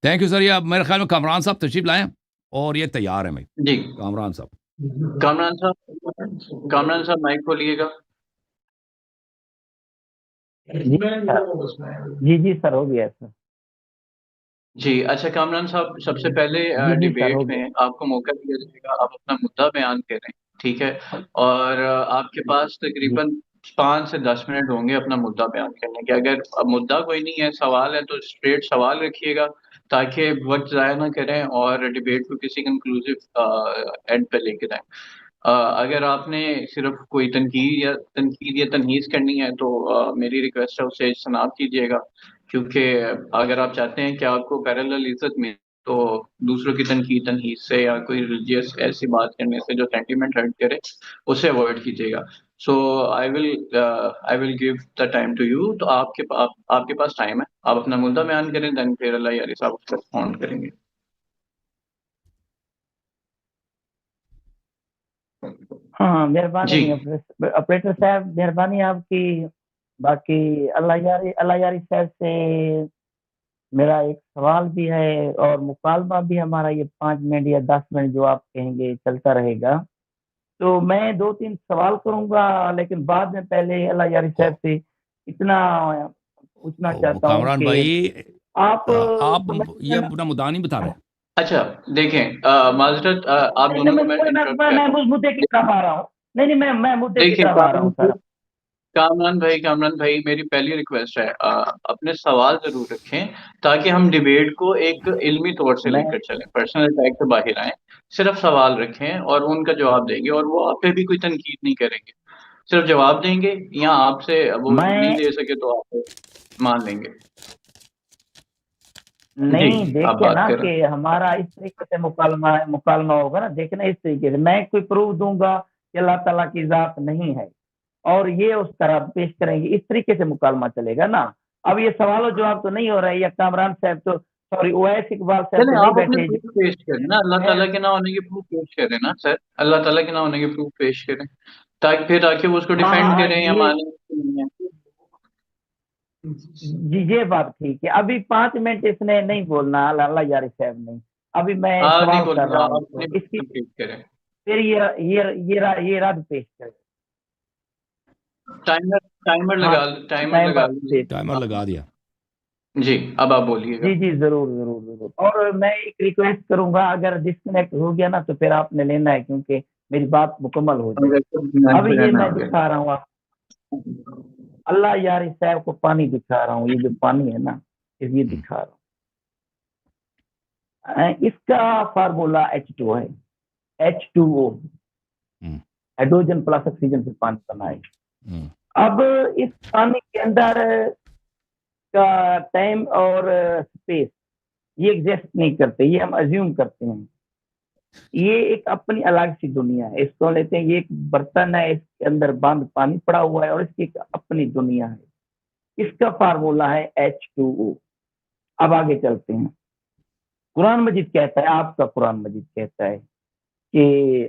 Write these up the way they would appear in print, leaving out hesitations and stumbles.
Thank you sir. ये मेरे ख्याल में कामरान साहब तशरीफ लाएं और ये तैयार है भाई। जी कामरान साहब, कामरान साहब माइक खोलिएगा। जी सर, हो गया सर। जी अच्छा, कामरान साहब सबसे पहले जी सर, हो डिबेट गया। में आपको मौका दिया जाएगा, आप अपना मुद्दा बयान करें, ठीक है? और आपके पास तकरीबन 5 से 10 मिनट होंगे अपना मुद्दा बयान करने के। अगर मुद्दा कोई नहीं है, सवाल है, तो स्ट्रेट सवाल रखिएगा ताकि वक्त ज़ाया ना करें और डिबेट को किसी कंक्लूसिव एंड पे लेके जाएं। अगर आपने सिर्फ कोई तनकीद या तनहीस करनी है तो मेरी रिक्वेस्ट है उसे इज्तनाब कीजिएगा, क्योंकि अगर आप चाहते हैं कि आपको पैरेलल इज्जत मिले तो दूसरों की तनकीद तनहीस से या कोई रिलीजियस ऐसी बात करने से जो सेंटीमेंट हर्ट करे उसे अवॉइड कीजिएगा। So I will give the time to you. तो आपके पास टाइम है, आप अपना मुद्दा बयान करें, देन फिर अल्लाह यारी साहब उस पर रिस्पॉन्ड करेंगे। हाँ, मेहरबानी ऑपरेटर साहब, मेहरबानी आपकी। बाकी अल्लाह यारी साहब से मेरा एक सवाल भी है और मुकालमा भी हमारा ये 5 मिनट या 10 मिनट जो आप कहेंगे चलता रहेगा। तो मैं 2-3 सवाल करूंगा, लेकिन बाद में पहले अल्लाह यारी साहब से इतना पूछना चाहता हूँ कामरान कि भाई, आप ये अपना मुद्दा नहीं बता रहे। अच्छा देखें, माजरत आप दोनों को मैं इंटरप्ट कर रहा हूं। मैं मुद्दे की तरफ आ रहा हूँ। नहीं, मैं मुद्दे की देखिए तरफ आ रहा हूँ सर। कामरान भाई मेरी पहली रिक्वेस्ट है, अपने सवाल जरूर रखें ताकि हम डिबेट को एक इल्मी तौर से मैं लेकर चलें, पर्सनल अटैक से बाहर आए। सिर्फ सवाल रखें और उनका जवाब देंगे, और वो आप पे भी कोई तनकीद नहीं करेंगे, सिर्फ जवाब देंगे, या आपसे वो नहीं मैं दे सके तो आप मान लेंगे। जी नहीं, आप देखिए बात ना करें। कि हमारा इस तरीके से मुकालमा होगा ना, देखना इस तरीके से मैं कोई प्रूफ दूंगा कि अल्लाह ताला की जात नहीं है और ये उस तरह पेश करेंगे, इस तरीके से मुकालमा चलेगा ना। अब ये सवाल जवाब तो नहीं हो रहा है, या कामरान साहब तो सॉरी ओवैस इकबाल साहब चलें, तो नहीं आप अपने बैठे प्रूफ पेश करें ना, अल्लाह मैं ताला के ना होने के प्रूफ पेश करें ना सर, अल्लाह ताला के ना होने के प्रूफ पेश करें ताकि वो उसको डिफेंड हाँ, करें या ये माने कि नहीं है। जी, ये बात ठीक है। अभी 5 मिनट इसने नहीं बोलना, अल्लाह यारी साहब नहीं। अभी मैं नहीं सवाल कर बोलिएगा, रहा आप हूँ अपनी तो बात इसकी कंप्लीट करें। फिर ये रद्द पेश करें। टाइमर टाइमर हाँ, टाइमर टाइम लगा पर लीजिए। पेश। टाइमर लगा दिया। जी अब आप बोलिएगा। जी जरूर। और मैं एक रिक्वेस्ट करूंगा, अगर डिस्कनेक्ट हो गया ना तो फिर आपने लेना है, क्योंकि मेरी बात मुकम्मल हो जाए। अब ये मैं दिखा रहा हूँ अल्लाह यार साहब को पानी दिखा रहा हूँ, ये जो पानी है ना, ये दिखा रहा हूँ। इसका फार्मूला H2 है, H2O, हाइड्रोजन प्लस ऑक्सीजन से पानी बना है। अब इस पानी के अंदर का टाइम और स्पेस ये एग्जिस्ट नहीं करते, ये हम अज्यूम करते हैं। ये एक अपनी अलग सी दुनिया है, इसको लेते हैं, ये एक बर्तन है, इसके अंदर बंद पानी पड़ा हुआ है और इसकी एक अपनी दुनिया है। इसका फार्मूला है H2O। अब आगे चलते हैं। कुरान मजीद कहता है, आपका कुरान मजीद कहता है कि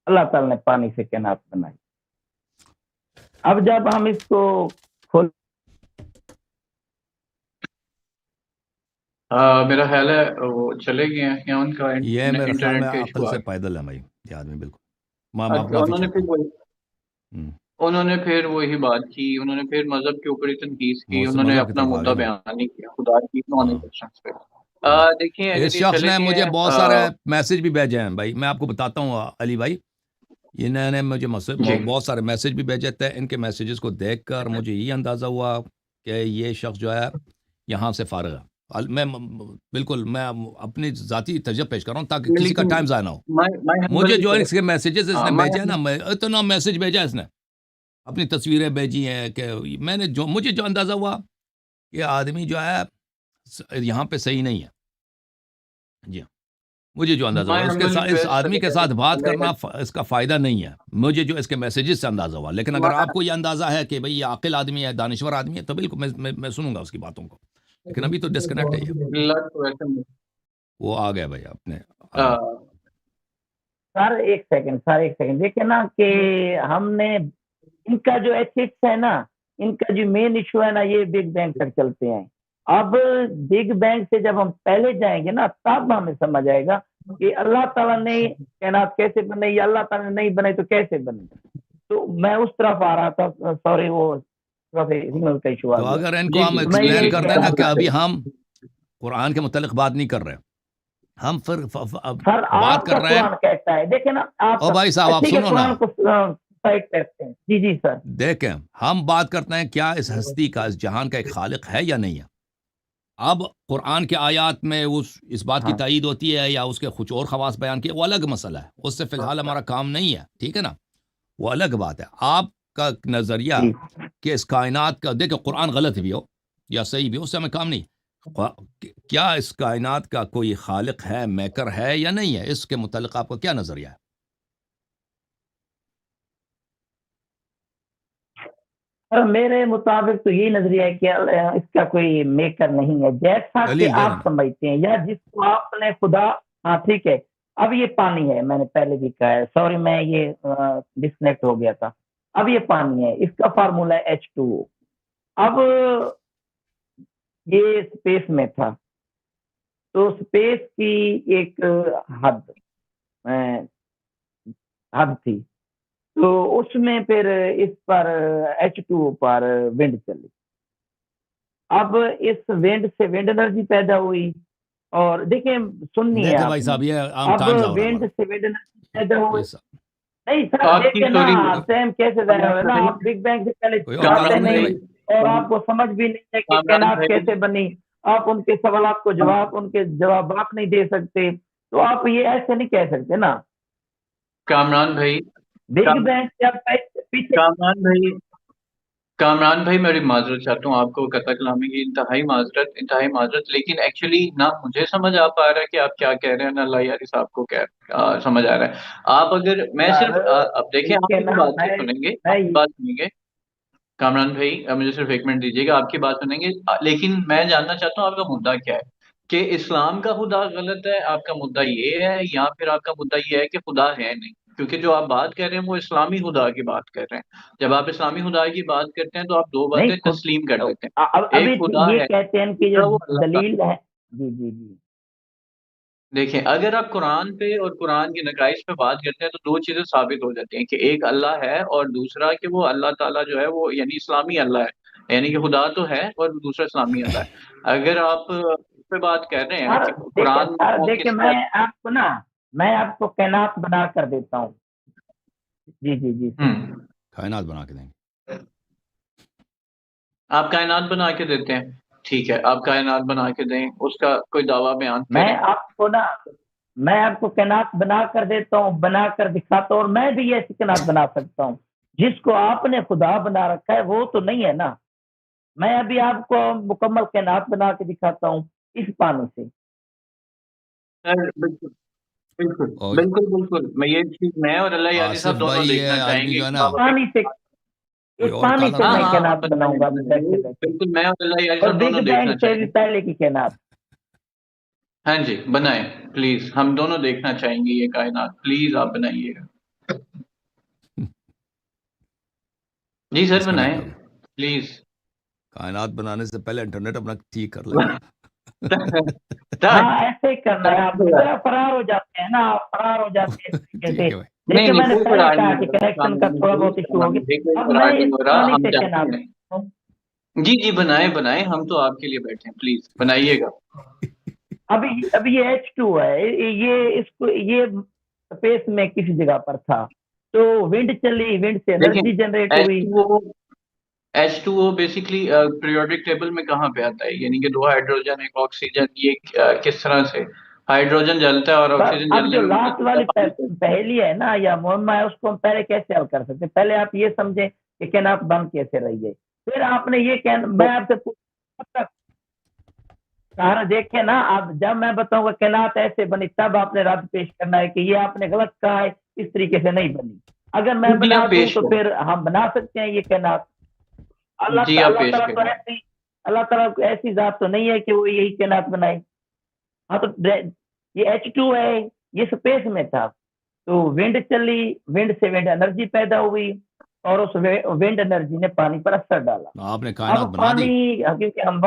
अल्लाह ताला ने पानी से कायनात बनाई। अब जब हम इसको खोल मेरा ख्याल है वो चले गए हैं या उनका ये मेरे ख्याल में इंटरनेट का अकल इशू आ से गया। पैदल है भाई, ये आदमी बिल्कुल। उन्होंने माफी फिर चाहता हूँ। उन्होंने फिर वही बात की, उन्होंने फिर मजहब के ऊपर ही तनकीद की, वो उन्होंने मज़हब की अपना तरफ आ मुद्दा गए ना। बयान नहीं किया खुदा की नॉन हाँ, क्वेश्चंस पे। हाँ। देखिए इस अगर ये शख्स चले ने गए मुझे हैं बहुत सारे मैसेज भी भेजे हैं भाई, मैं आपको बताता हूँ अली भाई। इन्होंने मुझे जी बहुत सारे मैसेज भी भेजे थे। इनके मैसेजेस को देखकर मुझे ये अंदाज़ा हुआ कि ये शख्स जो है यहाँ से फारग है। बिल्कुल मैं अपनी ज़ाती तजब पेश कर रहा हूँ ताकि किसी का लेकिन टाइम ज़ाया ना हो। माय मुझे हम्बल जो रिक्वेस्ट, इसके मैसेजेस इसने माय भेजे हैं ना, इतना मैसेज भेजा इसने, अपनी तस्वीरें भेजी हैं कि मुझे जो अंदाज़ा हुआ कि आदमी जो है यहाँ पे सही नहीं है। जी हाँ, मुझे जो अंदाज़ा हुआ माय उसके हम्बल साथ, इस रिक्वेस्ट, आदमी के साथ बात करना इसका फ़ायदा नहीं है, मुझे जो इसके मैसेजेस से अंदाज़ा हुआ। लेकिन अगर आपको ये अंदाज़ा है कि भाई ये आकिल आदमी है, दानिश्वर आदमी है, तो बिल्कुल मैं सुनूंगा उसकी बातों को। लेकिन अभी तो डिस्कनेक्ट है ये। वो आ गया भाई अपने आदमी। सर एक सेकंड देखिए ना कि हमने इनका जो एथिक्स है ना, इनका जो मेन इशू है ना, ये बिग बैंग तक चलते हैं। اب بگ بینگ سے جب ہم پہلے جائیں گے نا تب ہمیں سمجھ آئے گا کہ اللہ تعالیٰ نے کائنات کیسے بنائی یا اللہ تعالیٰ نے نہیں بنائی تو کیسے بنی. تو میں اس طرف آ رہا تھا, سوری وہ سگنل کا ایشو آ تو گیا. اگر ان کو ہم میں ایکسپلین یہ کر کہہ دیں نا رہا کہ تھا ابھی ہم قرآن کے متعلق بات نہیں کر رہے, ہم پھر سر بات آپ کا کر رہے ہیں. قرآن کہتا ہے, دیکھیں نا آپ او بھائی صاحب آپ ٹھیک ہے سنو نا, قرآن کو سائڈ کرتے ہیں. جی جی سر, دیکھیں ہم بات کرتے ہیں کیا اس ہستی کا, اس جہان کا ایک خالق ہے یا نہیں ہے. اب قرآن کے آیات میں اس بات کی تائید ہوتی ہے یا اس کے کچھ اور خواص بیان کیے, وہ الگ مسئلہ ہے, اس سے فی الحال ہمارا کام نہیں ہے, ٹھیک ہے نا, وہ الگ بات ہے. آپ کا نظریہ کہ اس کائنات کا, دیکھیں قرآن غلط بھی ہو یا صحیح بھی ہو, اس سے ہمیں کام نہیں. کیا اس کائنات کا کوئی خالق ہے, میکر ہے یا نہیں ہے, اس کے متعلق آپ کا کیا نظریہ ہے؟ میرے مطابق تو یہی نظریہ ہے کہ اس کا کوئی میکر نہیں ہے, جیسا کہ دلیل دے آپ نا. سمجھتے ہیں یا جس کو آپ نے خدا. ہاں ٹھیک ہے, اب یہ پانی ہے, میں نے پہلے بھی کہا ہے, سوری میں یہ ڈسکنیکٹ ہو گیا تھا. اب یہ پانی ہے, اس کا فارمولا ہے H2O. اب یہ اسپیس میں تھا تو اسپیس کی ایک حد تھی, تو اس میں پھر اس پر H2O پر ونڈ چلی. اب اس ونڈ سے ونڈ انرجی پیدا ہوئی, اور دیکھیں سننی ہے دیکھیں آپ بھائی نے, صاحب یہ اب ٹائم ہو رہا ونڈ سے ونڈ انرجی پیدا ہوئی. ہے. نہیں سر آپ کی دیکھیں نا, سوری سیم کیسے ظاہر ہوئے نا, آپ بگ بینگ سے پہلے کوئی اور جاتے تعلق نہیں ہے نہیں بھائی. اور آپ کو سمجھ بھی نہیں ہے کہ کامران کائنات بھائی, کیسے بنی, آپ ان کے سوالات کو ان کے جوابات نہیں دے سکتے, تو آپ یہ ایسے نہیں کہہ سکتے نا. کامران بھائی, بگ بینگ سے آپ پیچھے. کامران بھائی میری معذرت چاہتا ہوں, آپ کو قطع کلامی کی انتہائی معذرت, لیکن ایکچولی نہ مجھے سمجھ آ پا رہا ہے کہ آپ کیا کہہ رہے ہیں, نہ اللہ یاری صاحب کو کیا سمجھ آ رہا ہے. آپ اگر میں صرف اب دیکھیں آپ کی بات سے سنیں گے, کامران بھائی مجھے صرف 1 منٹ دیجیے گا, آپ کی بات سنیں گے, لیکن میں جاننا چاہتا ہوں آپ کا مدعا کیا ہے, کہ اسلام کا خدا غلط ہے, آپ کا مدعا یہ ہے, یا پھر آپ کا مدعا یہ ہے کہ خدا ہے نہیں. کیونکہ جو آپ بات کر رہے ہیں وہ اسلامی خدا کی بات کر رہے ہیں. جب آپ اسلامی خدا کی بات کرتے ہیں تو آپ دو باتیں تسلیم کر دیتے ہیں, ابھی ایک خدا یہ ہے, کہتے ہیں کہ دوسرا وہ جو اللہ تعالیٰ. دلیل ہے. جی جی جی, دیکھیں اگر آپ قرآن پہ اور قرآن کے نقائص پہ بات کرتے ہیں تو 2 چیزیں ثابت ہو جاتی ہیں, کہ ایک اللہ ہے اور دوسرا کہ وہ اللہ تعالیٰ جو ہے وہ یعنی اسلامی اللہ ہے, یعنی کہ خدا تو ہے اور دوسرا اسلامی اللہ ہے. اگر آپ اس پہ بات کر رہے ہیں کہ قرآن دیکھیں میں آپ کو کائنات بنا کر دیتا ہوں. جی جی جی, کائنات بنا کے دیں گے, آپ کائنات بنا کے دیتے ہیں, ٹھیک ہے, آپ کائنات بنا کے دیں, اس کا کوئی دعویٰ بیان کریں. میں آپ کو کائنات بنا کر دیتا ہوں, بنا کر دکھاتا ہوں, اور میں بھی ایسی کائنات بنا سکتا ہوں. جس کو آپ نے خدا بنا رکھا ہے وہ تو نہیں ہے نا. میں ابھی آپ کو مکمل کائنات بنا کے دکھاتا ہوں اس پانی سے. بالکل میں یہ چیز میں اور اللہ یاری آصف صاحب دونوں بھائی دیکھنا یہ چاہیں آدمی گے. جو ہے نا پانی سے کوئی اس اور پانی کالر سے آ میں رہا ہے. کائنات بناؤں گا بالکل میں اور اللہ یاری اور صاحب بگ دونوں بینگ دیکھنا سے چاہیں بھی گے. پہلے کی کائنات. ہاں جی بنائیں پلیز, ہم دونوں دیکھنا چاہیں گے یہ کائنات, پلیز آپ بنائیے گا. جی سر بنائیں ڈسکنیکٹ ہو گئی. پلیز. کائنات بنانے سے پہلے انٹرنیٹ اپنا ٹھیک کر لیں. ہاں ایسے ہی کرنا ہے, آپ فرار ہو جاتے ہیں نا, آپ فرار ہو جاتے ہیں اس طریقے ٹھیک سے. ہے بھائی, دیکھیے میں نے کوئی پہلے فرار کہا نہیں کہ ہو رہا, کنیکشن کا تھوڑا بہت ایشو ہو گیا. کوئی اب میں فرار نہیں اس ہو رہا, پانی ہم سے چاہتے کائنات. ہیں. جی بنائیں, ہم تو آپ کے لیے بیٹھے ہیں, پلیز بنائیے گا. ابھی یہ H2 ہے, یہ اس کو یہ اسپیس میں کسی جگہ پر تھا, تو ونڈ چلی, ونڈ سے انرجی جنریٹ ہوئی. H2O بیسکلی پیریوڈک ٹیبل میں کہاں پہ آتا ہے, یعنی کہ 2 ہائیڈروجن 1 آکسیجن, یہ کس طرح سے ہائیڈروجن جلتا ہے اور آکسیجن اب جلنے جو میں لاسٹ والی پہلی ہے نا یا معمہ ہے, اس کو ہم پہلے کیسے حل کر سکتے ہیں؟ پہلے آپ یہ سمجھیں کہ کائنات بن کیسے رہی ہے, پھر آپ نے یہ کہنا, میں آپ سے دیکھیں نا, اب جب میں بتاؤں گا کائنات ایسے بنی تب آپ نے رد پیش کرنا ہے کہ یہ آپ نے غلط کہا ہے, اس طریقے سے نہیں بنی. اگر میں بنا دوں تو پھر ہم بنا سکتے ہیں یہ کائنات. اللہ تعالیٰ کو ایسی ذات تو نہیں ہے کہ وہ یہی کائنات بنائے. ہاں تو یہ H2 ہے, یہ اسپیس میں تھا, تو ونڈ چلی, ونڈ سے ونڈ انرجی پیدا ہوئی, اور اس ونڈ انرجی نے پانی پر اثر ڈالا. آپ نے کائنات اب بنا دی. پانی کیونکہ ہم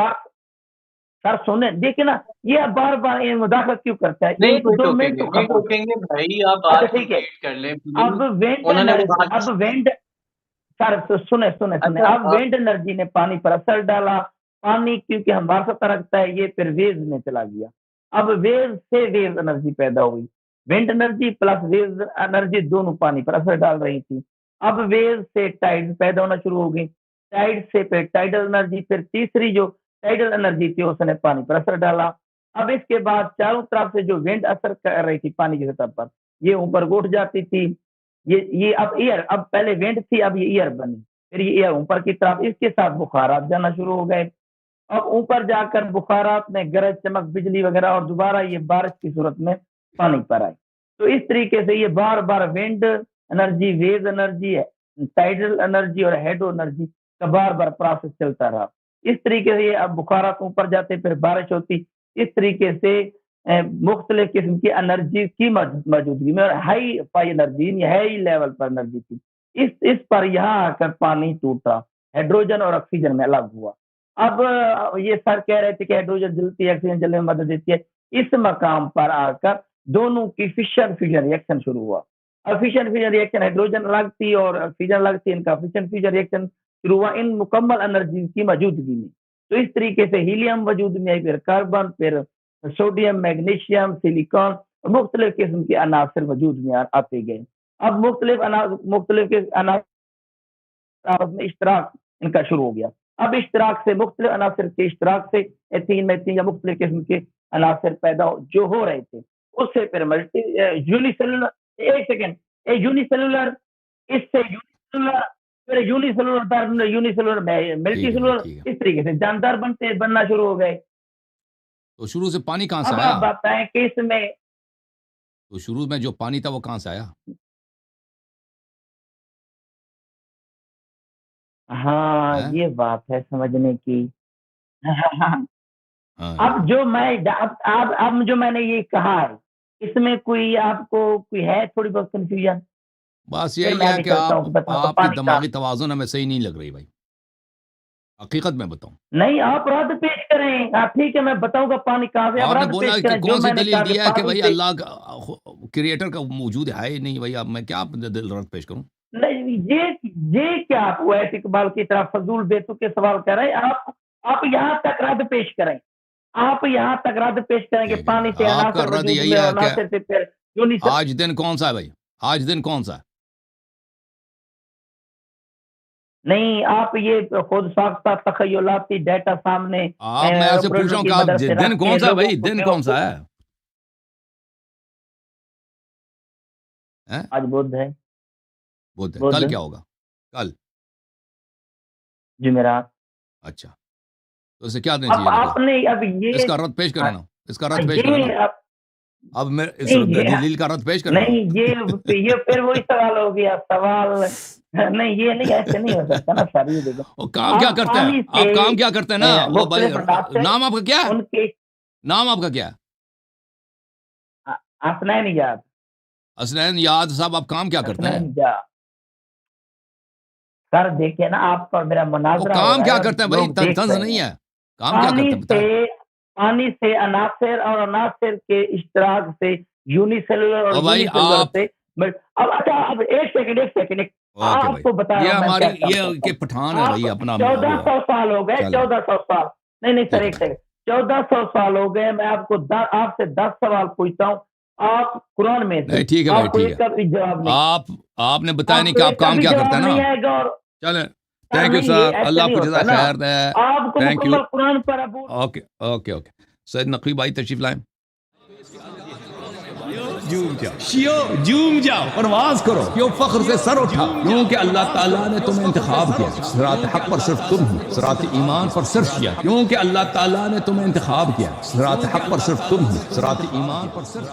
सर सुने, देखिए ना, ये बार बार ये मुदाखलत क्यों करता है? नहीं एक कोई दो टोकेंगे, मिनट तो नहीं खत्म। टोकेंगे भाई, आप अच्छा बात ठीक है, कंप्लीट कर लें अब प्लीज। वेंट उन्होंने एनर्जी, बात अब वेंट, सर सुने सुने सुने, अच्छा अब वेंट एनर्जी ने पानी पर असर डाला, पानी क्योंकि हम वारसा रखता है, ये फिर वेव में चला गया। अब वेव से वेव एनर्जी पैदा हुई, wind energy plus wave energy दोनों पानी पर असर डाल रही थी। अब वेव से टाइड पैदा होना शुरू हो गई, टाइड से फिर टाइडल एनर्जी, फिर तीसरी जो टाइडल एनर्जी थी उसने पानी पर असर डाला। अब इसके बाद चारों तरफ से जो विंड असर कर रही थी पानी की सतह पर, ये ऊपर उठ जाती थी, ये अब ईयर, अब पहले विंड थी, अब ये ईयर बनी, फिर ये ईयर ऊपर की तरफ, इसके साथ बुखारात जाना शुरू हो गए। अब ऊपर जाकर बुखारात में गरज चमक बिजली वगैरह, और दोबारा ये बारिश की सूरत में पानी पर आए। तो इस तरीके से ये बार बार wind energy, wave energy, tidal energy और हेडो एनर्जी का बार बार प्रोसेस चलता रहा। इस तरीके से ये अब बुखारात ऊपर जाते, फिर बारिश होती। इस तरीके से मुख्तलिफ किस्म की एनर्जी की मौजूदगी में, और hi fi energy, high level पर एनर्जी थी, इस पर यहाँ आकर पानी टूटा, हाइड्रोजन और ऑक्सीजन में अलग हुआ। अब ये सर कह रहे थे कि हाइड्रोजन जलती है, ऑक्सीजन जलने में मदद देती है, इस मकाम पर आकर दोनों की फिशन फ्यूजन रिएक्शन शुरू हुआ। अब फिशन फ्यूजन रिएक्शन, हाइड्रोजन अलग थी और ऑक्सीजन अलग थी, इनका फिशन फ्यूजन रिएक्शन शुरू हुआ इन मुकम्मल एनर्जी की मौजूदगी में। तो इस तरीके से हीलियम वजूद में आई, फिर कार्बन, फिर सोडियम, मैग्नीशियम, सिलिकॉन, मुख्तलिफ किस्म के अनासर वजूद में आते गए। अब मुख्तलिफ के अनासर आपस में इश्तराक इनका शुरू हो गया। अब इश्तराक से, मुख्तलिफ अनासर के इश्तराक से एथीन, मेथीन या मुख्तलिफ किस्म के अनासर पैदा जो हो रहे थे, उससे फिर यूनिसेलुलर, एक सेकेंड, यूनिसेलुलर, इससे यूनिसेलुलर, फिर यूनिसेलुलर, यूनिसेलुलर, मल्टीसेलुलर, इस तरीके से जानदार बनना शुरू हो गए। तो शुरू से पानी कहाँ से अब आया? आप बताएं कि इसमें, तो शुरू में जो पानी था वो कहाँ से आया? हाँ है? ये बात है समझने की। हाँ। अब जो मैं, अब जो मैंने ये कहा है, इसमें कोई आपको कोई है थोड़ी बहुत कंफ्यूजन? बस फिर यही मैं है आगे कि चलता हूँ, बताता हूँ आपकी पानी का। दिमागी तवाज़ुन हमें सही नहीं लग रही भाई, हकीकत में बताऊं। नहीं, आप रद्द पेश करें। हाँ ठीक है, मैं बताऊंगा पानी कहाँ से, आप आपने रद्द बोला पेश कि करें। जो कौन सी मैंने दलील कहा दिया है कि पानी भाई से, अल्लाह का क्रिएटर का वजूद है ही नहीं भाई, अब मैं क्या दिल रद्द पेश करूं? नहीं, ये क्या आप वैसे इकबाल की तरह फजूल बेतुके सवाल कर रहे हैं? आप यहाँ तक रद्द पेश करें, आप यहाँ तक रद्द पेश करें कि ठीक है, पानी से आपका अनासर रद्द वजूद यही में, है और अनासर से फिर यूनिसेल। आज दिन कौन सा है भाई? आज दिन कौन सा है? नहीं, आप ये खुद साख्ता तखयलाती डाटा सामने, आप मैं आपसे पूछ रहा हूँ कि आप दिन कौन सा है भाई? दिन कौन सा है? हैं? आज बुध है। बुध है। बुध। कल क्या होगा? कल जुमेरात। अच्छा, तो इसे क्या देना अब चाहिए ना? आपने अब ये, इसका रद्द पेश करें ना, इसका रद्द पेश ये करें ना। अब अब मैं इस नहीं, दलील का रद्द पेश करें ना। नहीं, ये फिर वही सवाल हो गया, सवाल नहीं, ये नहीं, ऐसे नहीं हो सकता ना सर। ये देखो, और काम क्या करते हैं आप? काम क्या करते हैं ना वो भाई? नाम आपका क्या है? उनके नाम आपका क्या है? हसनैन याद। हसनैन याद साहब, आप काम क्या करते हैं? सर देखिए ना, आपका मेरा वो मुनाजरा काम क्या करते हैं भाई? तंज नहीं है, काम क्या करते हैं बताएं? पानी से अनासर और अनासर के इश्तराक से यूनिसेलुलर और भाई यूनिसेलुलर से, अब अच्छा, अब एक सेकंड आपको बता ये रहा हूं हमारी मैं क्या ये के पठान है भाई अपना। 1400 साल हो गए, 1400 साल, नहीं सर, एक सेकंड, 1400 साल हो गए। मैं आपको आपसे 10 सवाल पूछता हूँ, आप कुरान में से, ठीक है भाई, ठीक है, इसका भी जवाब नहीं, आपने बताया नहीं कि आप काम क्या करते हैं ना। चले, थैंक यू सर, अल्लाह आपको जज़ा खैर दे। आपको मुकम्मल कुरान पर Abu. Okay okay okay, Syed Naqvi भाई तशरीफ लाएं। जूम जाओ, परवाज करो, क्यों फख्र से सर उठा, क्योंकि अल्लाह ताला ने तुम्हें इंतखाब किया। सिरात हक पर सिर्फ तुम हो, सिरात ईमान पर सिर्फ किया, क्योंकि अल्लाह ताला ने तुम्हें इंतखाब किया। सिरात हक पर सिर्फ तुम हो, सिरात ईमान पर सिर्फ